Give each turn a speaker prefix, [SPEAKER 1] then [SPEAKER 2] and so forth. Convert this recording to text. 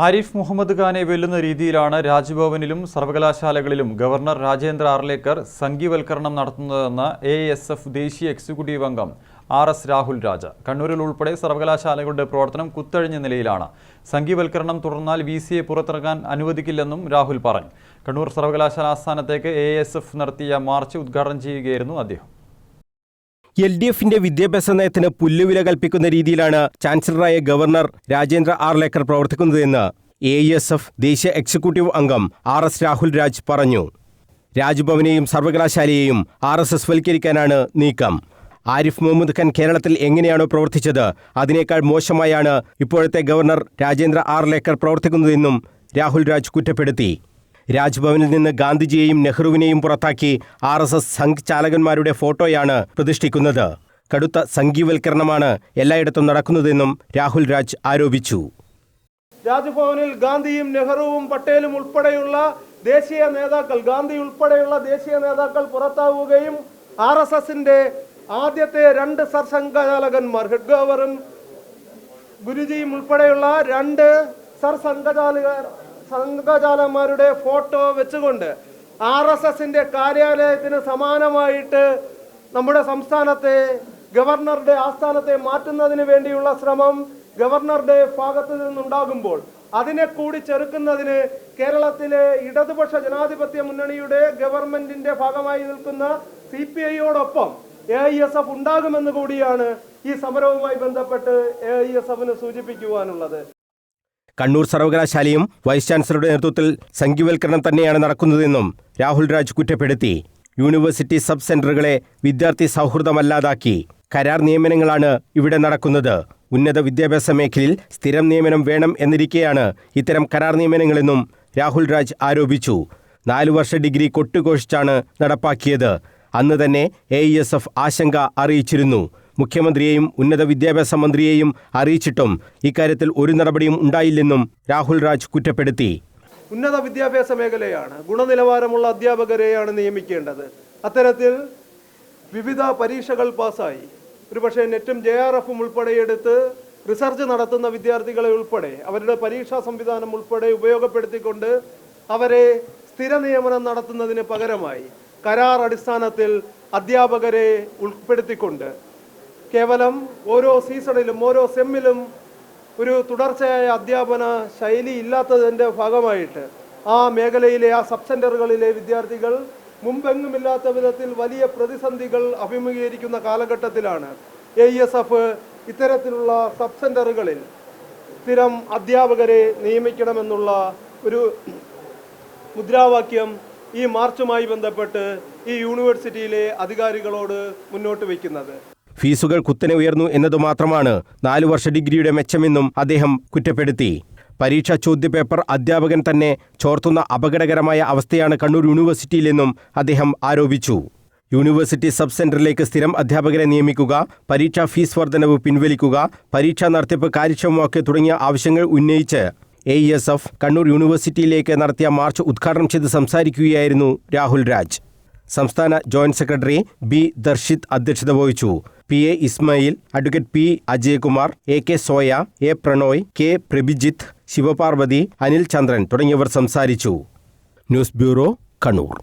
[SPEAKER 1] ആരിഫ് മുഹമ്മദ് ഖാനെ വെല്ലുന്ന രീതിയിലാണ് രാജ്ഭവനിലും സർവകലാശാലകളിലും ഗവർണർ രാജേന്ദ്ര ആർലേക്കർ സംഘീവൽക്കരണം നടത്തുന്നതെന്ന് AISF ദേശീയ എക്സിക്യൂട്ടീവ് അംഗം RS രാഹുൽ രാജ. കണ്ണൂരിൽ ഉൾപ്പെടെ സർവകലാശാലകളുടെ പ്രവർത്തനം കുത്തഴിഞ്ഞ നിലയിലാണ്. സംഘീവൽക്കരണം തുടർന്നാൽ VCയെ പുറത്തിറങ്ങാൻ അനുവദിക്കില്ലെന്നും രാഹുൽ പറഞ്ഞു. കണ്ണൂർ സർവകലാശാല ആസ്ഥാനത്തേക്ക് AISF നടത്തിയ മാർച്ച് ഉദ്ഘാടനം ചെയ്യുകയായിരുന്നു അദ്ദേഹം.
[SPEAKER 2] LDFിന്റെ വിദ്യാഭ്യാസ നയത്തിന് പുല്ലുവില കൽപ്പിക്കുന്ന രീതിയിലാണ് ചാൻസലറായ ഗവർണർ രാജേന്ദ്ര ആർലേക്കർ പ്രവർത്തിക്കുന്നതെന്ന് AISF ദേശീയ എക്സിക്യൂട്ടീവ് അംഗം RS രാഹുൽ രാജ് പറഞ്ഞു. രാജ്ഭവനെയും സർവകലാശാലയെയും RSS വൽക്കരിക്കാനാണ് നീക്കം. ആരിഫ് മുഹമ്മദ് ഖാൻ കേരളത്തിൽ എങ്ങനെയാണോ പ്രവർത്തിച്ചത് അതിനേക്കാൾ മോശമായാണ് ഇപ്പോഴത്തെ ഗവർണർ രാജേന്ദ്ര ആർലേക്കർ പ്രവർത്തിക്കുന്നതെന്നും രാഹുൽ രാജ് കുറ്റപ്പെടുത്തി. രാജ്ഭവനിൽ നിന്ന് ഗാന്ധിജിയെയും നെഹ്റുവിനെയും പുറത്താക്കി RSS സംഘ് ചാലകന്മാരുടെ ഫോട്ടോയാണ് പ്രതിഷ്ഠിക്കുന്നത്. കടുത്ത സംഘീവൽക്കരണമാണ് എല്ലായിടത്തും നടക്കുന്നതെന്നും രാഹുൽ രാജ് ആരോപിച്ചു.
[SPEAKER 3] രാജ്ഭവനിൽ ഗാന്ധിയും നെഹ്റുവും പട്ടേലും ഉൾപ്പെടെയുള്ള ദേശീയ നേതാക്കൾ, ഗാന്ധി ഉൾപ്പെടെയുള്ള ദേശീയ നേതാക്കൾ പുറത്താവുകയും RSSന്റെ ആദ്യത്തെ 2 സർസംഘചാലകന്മാർ ഹെഡ്ഗവറും ഗുരുജിയും ഉൾപ്പെടെയുള്ള 2 സംഘചാലകന്മാരുടെ ഫോട്ടോ വെച്ചുകൊണ്ട് RSSന്റെ കാര്യാലയത്തിന് സമാനമായിട്ട് നമ്മുടെ സംസ്ഥാനത്തെ ഗവർണറുടെ ആസ്ഥാനത്തെ മാറ്റുന്നതിന് വേണ്ടിയുള്ള ശ്രമം ഗവർണറുടെ ഭാഗത്തു നിന്നുണ്ടാകുമ്പോൾ അതിനെ കൂടി ചെറുക്കുന്നതിന് കേരളത്തിലെ ഇടതുപക്ഷ ജനാധിപത്യ മുന്നണിയുടെ ഗവൺമെന്റിന്റെ ഭാഗമായി നിൽക്കുന്ന CPIയോടൊപ്പം AISF ഉണ്ടാകുമെന്ന് കൂടിയാണ് ഈ സമരവുമായി ബന്ധപ്പെട്ട് AISFന് സൂചിപ്പിക്കുവാനുള്ളത്.
[SPEAKER 2] കണ്ണൂർ സർവകലാശാലയും വൈസ് ചാൻസലറുടെ നേതൃത്വത്തിൽ സംഘീവൽക്കരണം തന്നെയാണ് നടക്കുന്നതെന്നും രാഹുൽ രാജ് കുറ്റപ്പെടുത്തി. യൂണിവേഴ്സിറ്റി സബ് സെന്ററുകളെ വിദ്യാർത്ഥി സൗഹൃദമല്ലാതാക്കി കരാർ നിയമനങ്ങളാണ് ഇവിടെ നടക്കുന്നത്. ഉന്നത വിദ്യാഭ്യാസ മേഖലയിൽ സ്ഥിരം നിയമനം വേണം എന്നിരിക്കെയാണ് ഇത്തരം കരാർ നിയമനങ്ങളെന്നും രാഹുൽ രാജ് ആരോപിച്ചു. 4 വർഷ ഡിഗ്രി കൊട്ടുഘോഷിച്ചാണ് നടപ്പാക്കിയത്. അന്ന് തന്നെ AISF ആശങ്ക അറിയിച്ചിരുന്നു. മുഖ്യമന്ത്രിയെയും ഉന്നത വിദ്യാഭ്യാസ മന്ത്രിയെയും അറിയിച്ചിട്ടും ഇക്കാര്യത്തിൽ ഒരു നടപടിയും ഉണ്ടായില്ലെന്നും രാഹുൽ രാജ് കുറ്റപ്പെടുത്തി.
[SPEAKER 3] ഉന്നത വിദ്യാഭ്യാസ മേഖലയാണ്, ഗുണനിലവാരമുള്ള അധ്യാപകരെയാണ് നിയമിക്കേണ്ടത്. അത്തരത്തിൽ വിവിധ പരീക്ഷകൾ പാസ്സായി ഒരുപക്ഷെ നെറ്റും JRFും ഉൾപ്പെടെയെടുത്ത് റിസർച്ച് നടത്തുന്ന വിദ്യാർത്ഥികളെ ഉൾപ്പെടെ അവരുടെ പരീക്ഷാ സംവിധാനം ഉൾപ്പെടെ ഉപയോഗപ്പെടുത്തിക്കൊണ്ട് അവരെ സ്ഥിര നിയമനം നടത്തുന്നതിന് പകരമായി കരാർ അടിസ്ഥാനത്തിൽ അധ്യാപകരെ ഉൾപ്പെടുത്തിക്കൊണ്ട് കേവലം ഓരോ സീസണിലും ഓരോ സെമ്മിലും ഒരു തുടർച്ചയായ അധ്യാപന ശൈലി ഇല്ലാത്തതിൻ്റെ ഭാഗമായിട്ട് ആ മേഖലയിലെ ആ സബ് സെൻ്ററുകളിലെ വിദ്യാർത്ഥികൾ മുമ്പെങ്ങുമില്ലാത്ത വിധത്തിൽ വലിയ പ്രതിസന്ധികൾ അഭിമുഖീകരിക്കുന്ന കാലഘട്ടത്തിലാണ് AISF ഇത്തരത്തിലുള്ള സബ് സെൻ്ററുകളിൽ സ്ഥിരം അധ്യാപകരെ നിയമിക്കണമെന്നുള്ള ഒരു മുദ്രാവാക്യം ഈ മാർച്ചുമായി ബന്ധപ്പെട്ട് ഈ യൂണിവേഴ്സിറ്റിയിലെ അധികാരികളോട് മുന്നോട്ട് വയ്ക്കുന്നത്.
[SPEAKER 2] ഫീസുകൾ കുത്തനെ ഉയർന്നു എന്നതുമാത്രമാണ് 4 വർഷ ഡിഗ്രിയുടെ മെച്ചമെന്നും അദ്ദേഹം കുറ്റപ്പെടുത്തി. പരീക്ഷാ ചോദ്യപേപ്പർ അധ്യാപകൻ തന്നെ ചോർത്തുന്ന അപകടകരമായ അവസ്ഥയാണ് കണ്ണൂർ യൂണിവേഴ്സിറ്റിയിലെന്നും അദ്ദേഹം ആരോപിച്ചു. യൂണിവേഴ്സിറ്റി സബ് സെന്ററിലേക്ക് സ്ഥിരം അധ്യാപകരെ നിയമിക്കുക, പരീക്ഷാ ഫീസ് വർധനവ് പിൻവലിക്കുക, പരീക്ഷാ നടത്തിപ്പ് കാര്യക്ഷമമാക്കുക തുടങ്ങിയ ആവശ്യങ്ങൾ ഉന്നയിച്ച് AISF കണ്ണൂർ യൂണിവേഴ്സിറ്റിയിലേക്ക് നടത്തിയ മാർച്ച് ഉദ്ഘാടനം ചെയ്ത് സംസാരിക്കുകയായിരുന്നു രാഹുൽ രാജ്. സംസ്ഥാന ജോയിന്റ് സെക്രട്ടറി B ദർശിത് അധ്യക്ഷത വഹിച്ചു. PA Ismail, advocate P Ajayakumar, AK Soya, A Pranoy, K Prabhijith, Sivaparvathi, Anil Chandran തുടങ്ങിയവർ സംസാരിച്ചു. News bureau, Kannur.